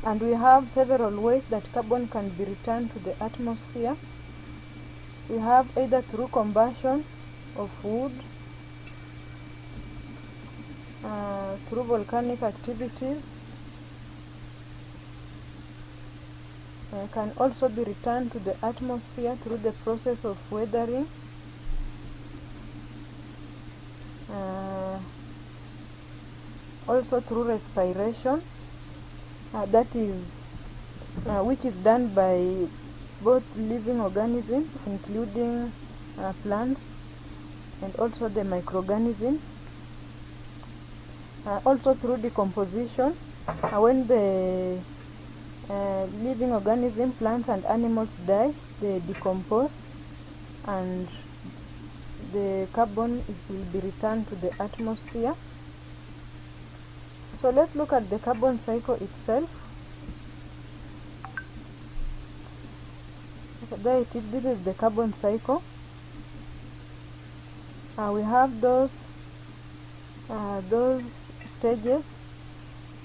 And we have several ways that carbon can be returned to the atmosphere. We have either through combustion of wood, through volcanic activities, can also be returned to the atmosphere through the process of weathering, also through respiration, that is which is done by both living organisms, including plants, and also the microorganisms. Also through decomposition, when the living organism, plants and animals die, they decompose, and the carbon will be returned to the atmosphere. So let's look at the carbon cycle itself. Okay, there it is. This is the carbon cycle. We have those stages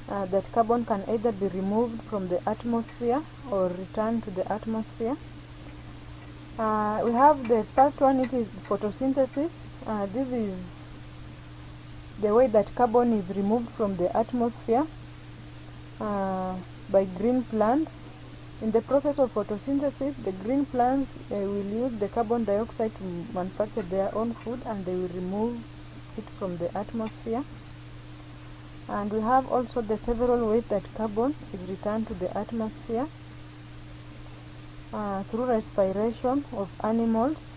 that carbon can either be removed from the atmosphere or returned to the atmosphere. We have the first one, it is photosynthesis. This is the way that carbon is removed from the atmosphere by green plants. In the process of photosynthesis, the green plants will use the carbon dioxide to manufacture their own food, and they will remove it from the atmosphere. And we have also the several ways that carbon is returned to the atmosphere through respiration of animals.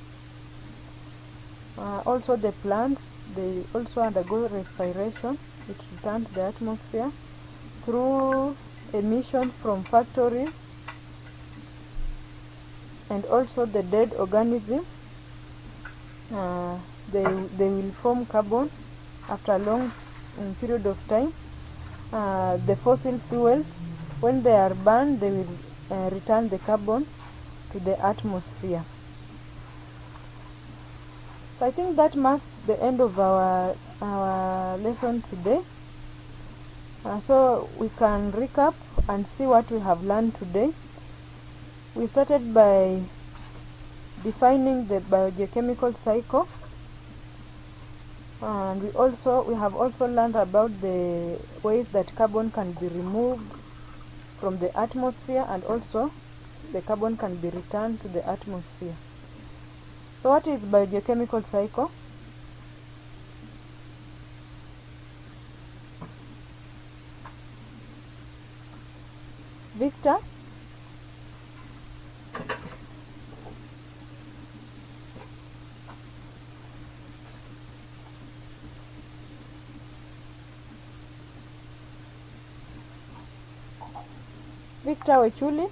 Also the plants, they also undergo respiration, which return to the atmosphere through emission from factories, and also the dead organism. They will form carbon after a long period of time. The fossil fuels, when they are burned, they will return the carbon to the atmosphere. So I think that marks the end of our lesson today. So we can recap and see what we have learned today. We started by defining the biogeochemical cycle, and we have also learned about the ways that carbon can be removed from the atmosphere, and also the carbon can be returned to the atmosphere. So what is biogeochemical cycle? Victor? Victor Wechuli?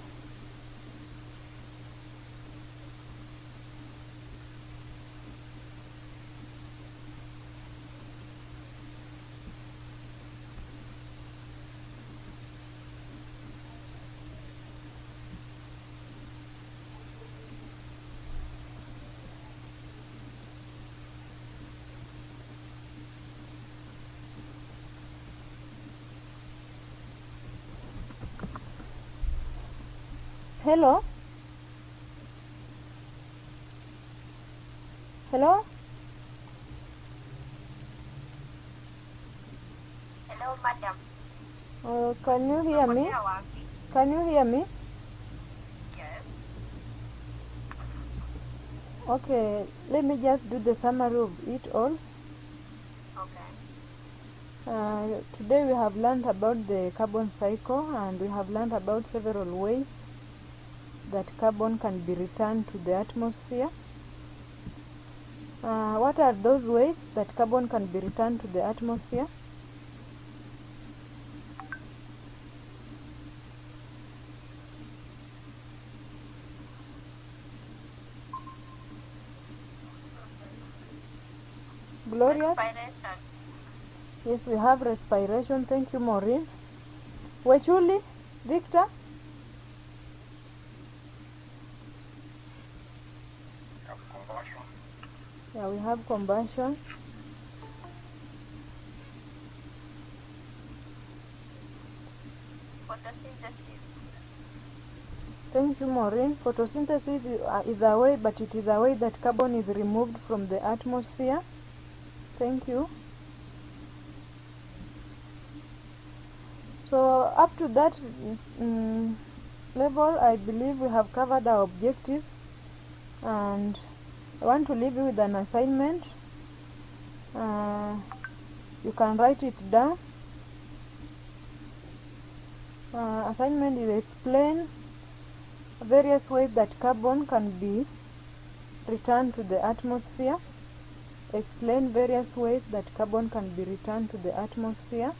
Hello? Hello? Hello, madam. Can you hear me? Can you hear me? Yes. Okay, let me just do the summary of it all. Okay. Today we have learned about the carbon cycle, and we have learned about several ways that carbon can be returned to the atmosphere. What are those ways that carbon can be returned to the atmosphere? Glorious? Respiration. Yes, we have respiration. Thank you, Maureen. Wechuli? Victor? Combustion. Yeah, we have combustion. photosynthesis. Thank you, Maureen. Photosynthesis is a way, but it is a way that carbon is removed from the atmosphere. Thank you. So up to that level, I believe we have covered our objectives, and I want to leave you with an assignment. You can write it down. Assignment is explain various ways that carbon can be returned to the atmosphere. Explain various ways that carbon can be returned to the atmosphere.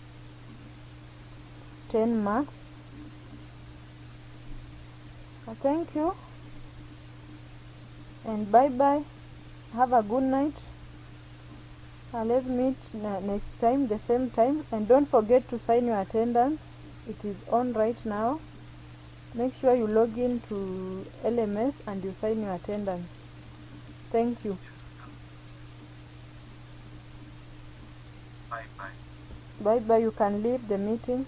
10 marks. Thank you, and bye bye. Have a good night. Let's meet next time, the same time, and don't forget to sign your attendance. It is on right now. Make sure you log in to LMS and you sign your attendance. Thank you. Bye bye. Bye bye. You can leave the meeting.